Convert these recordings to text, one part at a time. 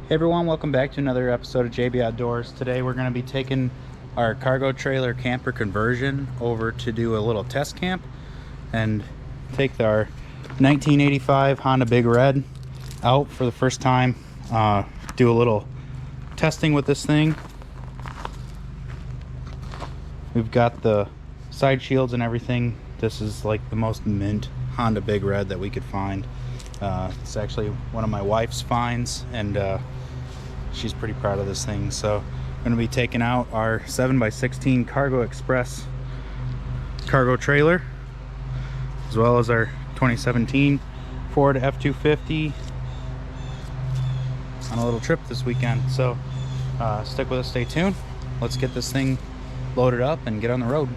Hey everyone, welcome back to another episode of JB Outdoors. Today we're going to be taking our cargo trailer camper conversion over to do a little test camp and take our 1985 Honda Big Red out for the first time. Do a little testing with this thing. We've got the side shields and everything. This is like the most mint Honda Big Red that we could find. It's actually one of my wife's finds, and she's pretty proud of this thing. So I'm going to be taking out our 7x16 Cargo Express cargo trailer, as well as our 2017 Ford F-250 on a little trip this weekend. So stick with us, stay tuned. Let's get this thing loaded up and get on the road.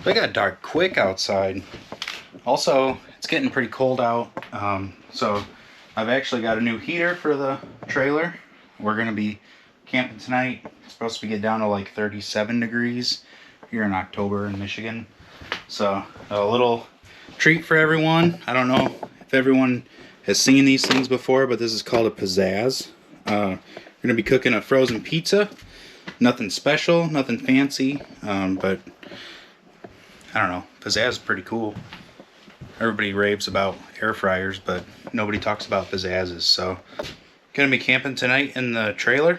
It got dark quick outside. Also, it's getting pretty cold out, so I've actually got a new heater for the trailer. We're going to be camping tonight. It's supposed to get down to like 37 degrees here in October in Michigan. So a little treat for everyone. I don't know if everyone has seen these things before, but this is called a pizzazz. We're going to be cooking a frozen pizza. Nothing special, nothing fancy, but I don't know, pizzazz is pretty cool. Everybody raves about air fryers, but nobody talks about pizzazzes. So, gonna be camping tonight in the trailer.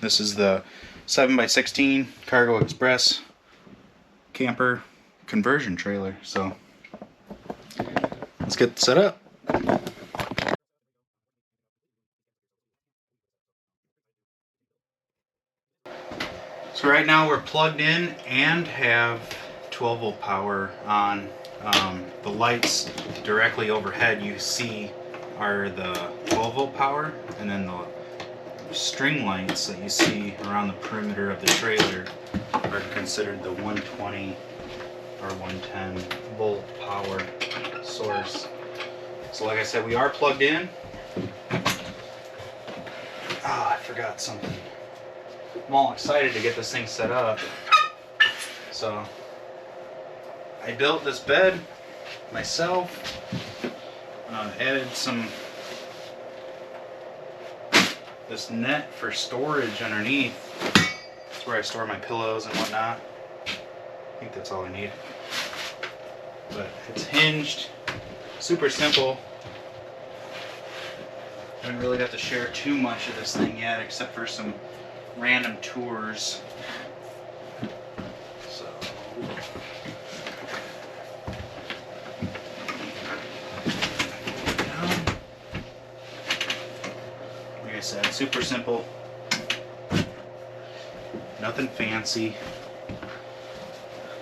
This is the 7x16 Cargo Express camper conversion trailer. So, let's get set up. So right now we're plugged in and have 12-volt power on. The lights directly overhead you see are the 12-volt power, and then the string lights that you see around the perimeter of the trailer are considered the 120 or 110 volt power source. So like I said, we are plugged in. I forgot something. I'm all excited to get this thing set up. So I built this bed myself, added this net for storage underneath. That's where I store my pillows and whatnot. I think that's all I need. But it's hinged, super simple. I haven't really got to share too much of this thing yet, except for some random tours. So Super simple. Nothing fancy.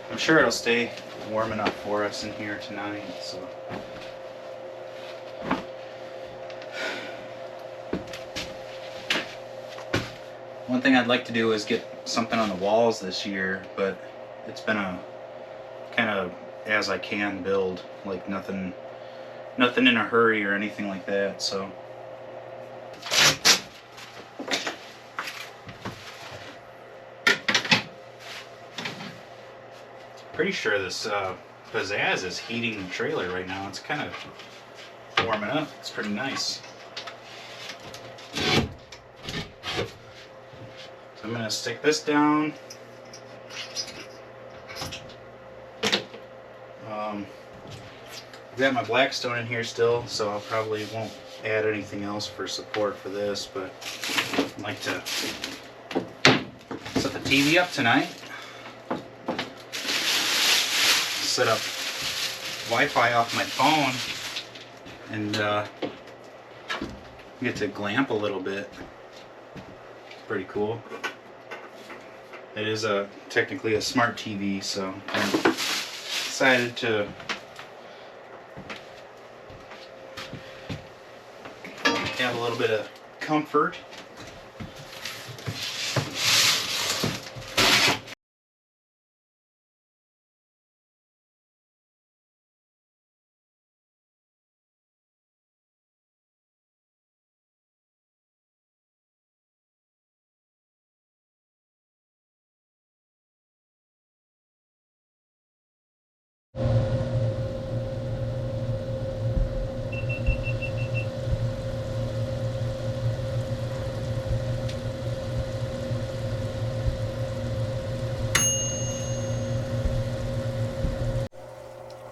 I'm sure it'll stay warm enough for us in here tonight, so. One thing I'd like to do is get something on the walls this year, but it's been a kind of as I can build, like nothing in a hurry or anything like that, so. Pretty sure this pizzazz is heating the trailer right now. It's kind of warming up. It's pretty nice. So I'm gonna stick this down. I've got my Blackstone in here still, so I probably won't add anything else for support for this, but I'd like to set the TV up tonight. Set up Wi-Fi off my phone and get to glamp a little bit. It's pretty cool. It is technically a smart TV, so I decided to have a little bit of comfort.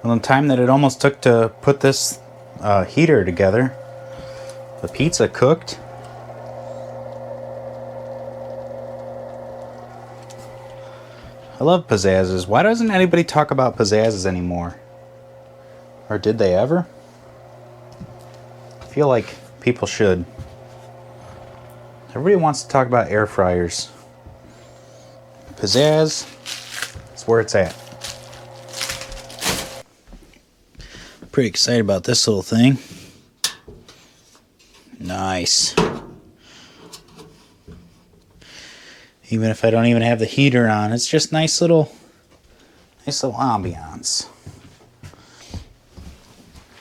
Well, the time that it almost took to put this heater together, the pizza cooked. I love pizzazzes. Why doesn't anybody talk about pizzazzes anymore? Or did they ever? I feel like people should. Everybody wants to talk about air fryers. Pizzazz is where it's at. Pretty excited about this little thing. Nice. Even if I don't even have the heater on, it's just nice little ambiance.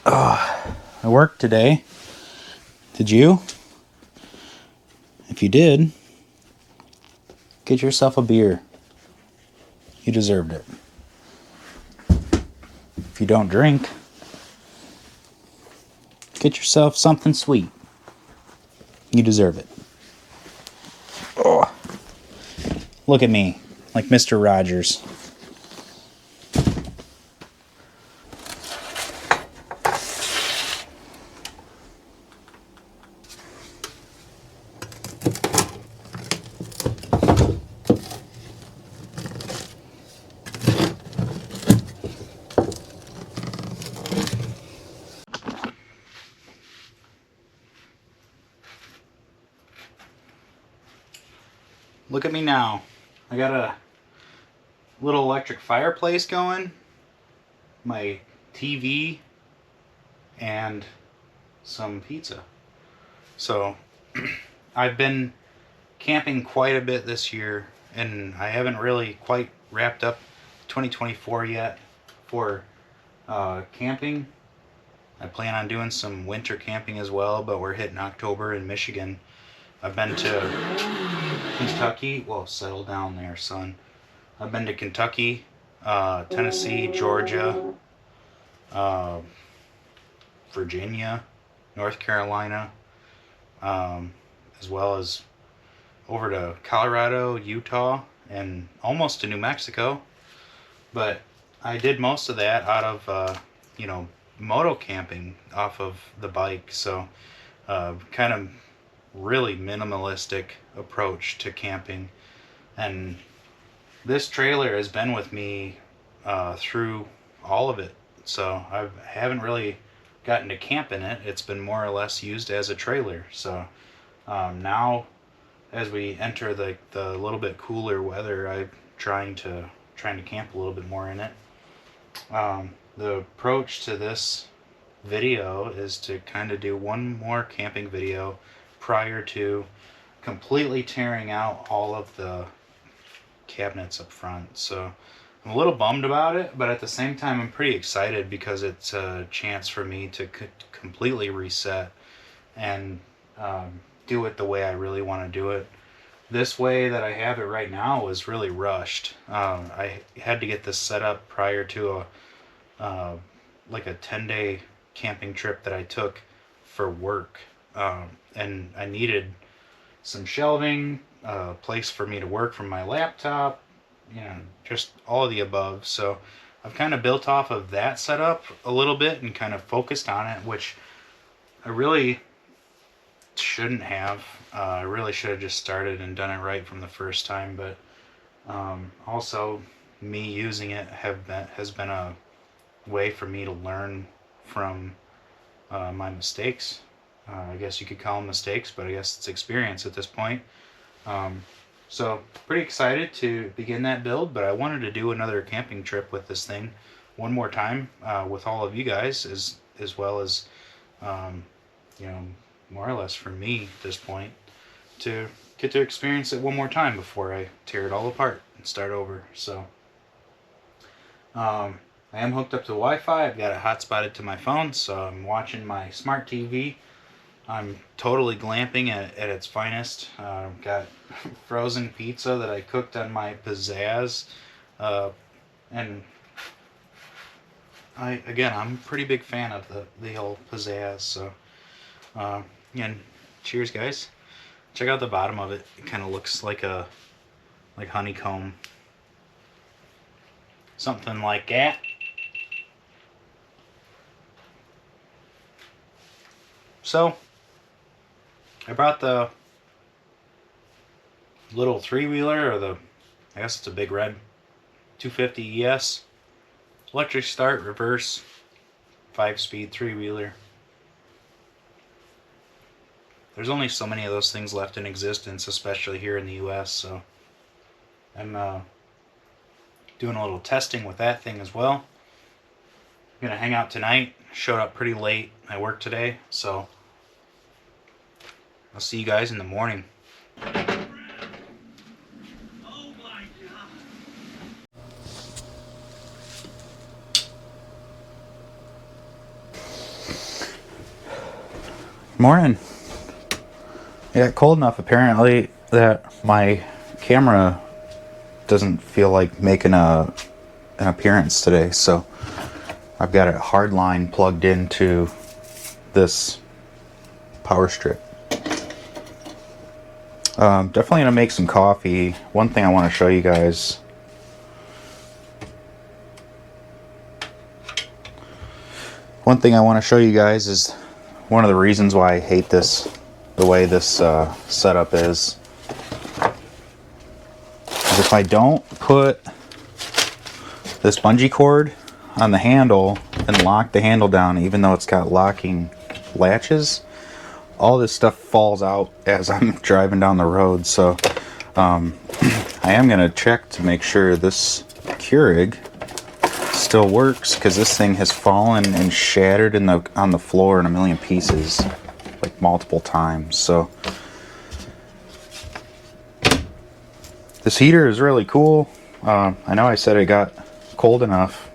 I worked today. Did you? If you did, get yourself a beer. You deserved it. If you don't drink, get yourself something sweet. You deserve it. Oh, look at me, like Mr. Rogers. Look at me now. I got a little electric fireplace going, my TV, and some pizza. So I've been camping quite a bit this year, and I haven't really quite wrapped up 2024 yet for camping. I plan on doing some winter camping as well, but we're hitting October in Michigan. I've been to Kentucky. Whoa, settle down there, son. I've been to Kentucky, Tennessee, Georgia, Virginia, North Carolina, as well as over to Colorado, Utah, and almost to New Mexico. But I did most of that out of, moto camping off of the bike. So kind of really minimalistic approach to camping. And this trailer has been with me through all of it. So I haven't really gotten to camp in it. It's been more or less used as a trailer. So Now, as we enter the little bit cooler weather, I'm trying to camp a little bit more in it. The approach to this video is to kind of do one more camping video prior to completely tearing out all of the cabinets up front. So I'm a little bummed about it, but at the same time I'm pretty excited because it's a chance for me to completely reset and do it the way I really want to do it. This way that I have it right now is really rushed. I had to get this set up prior to like a 10-day camping trip that I took for work, and I needed some shelving, a place for me to work from my laptop, just all of the above. So I've kind of built off of that setup a little bit and kind of focused on it, which I really shouldn't have. I really should have just started and done it right from the first time, but also me using it has been a way for me to learn from my mistakes. I guess you could call them mistakes, but I guess it's experience at this point. So pretty excited to begin that build, but I wanted to do another camping trip with this thing one more time with all of you guys, as well as more or less for me at this point, to get to experience it one more time before I tear it all apart and start over. So I am hooked up to Wi-Fi. I've got it hotspotted to my phone, so I'm watching my smart TV. I'm totally glamping at its finest. I've got frozen pizza that I cooked on my pizzazz, and I'm a pretty big fan of the old pizzazz. So and cheers, guys. Check out the bottom of it. It kind of looks like honeycomb, something like that. So I brought the little 3-wheeler, or I guess it's a big red 250 ES, electric start, reverse, 5-speed 3-wheeler. There's only so many of those things left in existence, especially here in the US, so I'm doing a little testing with that thing as well. I'm gonna hang out tonight. Showed up pretty late. I worked today, so I'll see you guys in the morning. Morning. It got cold enough apparently that my camera doesn't feel like making an appearance today, so I've got it hardline plugged into this power strip. Definitely gonna make some coffee. One thing I want to show you guys. Is one of the reasons why I hate this, the way this setup is if I don't put this bungee cord on the handle and lock the handle down, even though it's got locking latches, all this stuff falls out as I'm driving down the road. So I am going to check to make sure this Keurig still works, because this thing has fallen and shattered on the floor in a million pieces, like multiple times. So this heater is really cool. I know I said it got cold enough.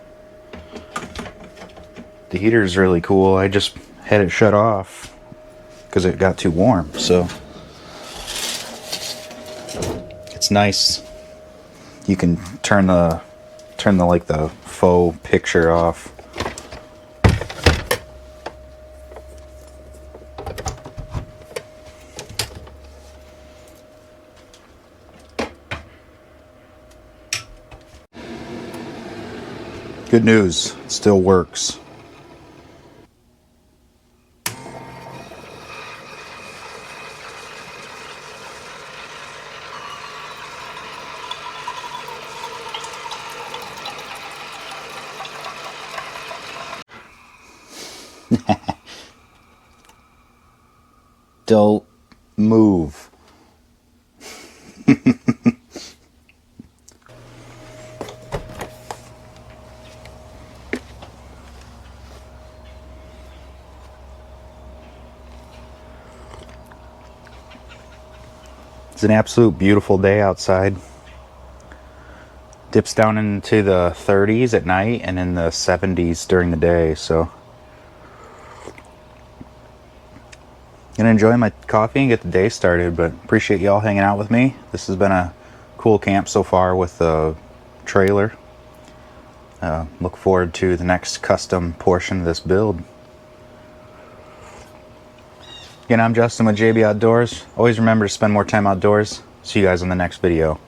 The heater is really cool. I just had it shut off because it got too warm. So it's nice. You can turn the like the faux picture off. Good news, it still works. Don't move. It's an absolute beautiful day outside. Dips down into the 30s at night and in the 70s during the day, so gonna enjoy my coffee and get the day started, but appreciate y'all hanging out with me. This has been a cool camp so far with the trailer. Look forward to the next custom portion of this build. Again, I'm Justin with JB Outdoors. Always remember to spend more time outdoors. See you guys in the next video.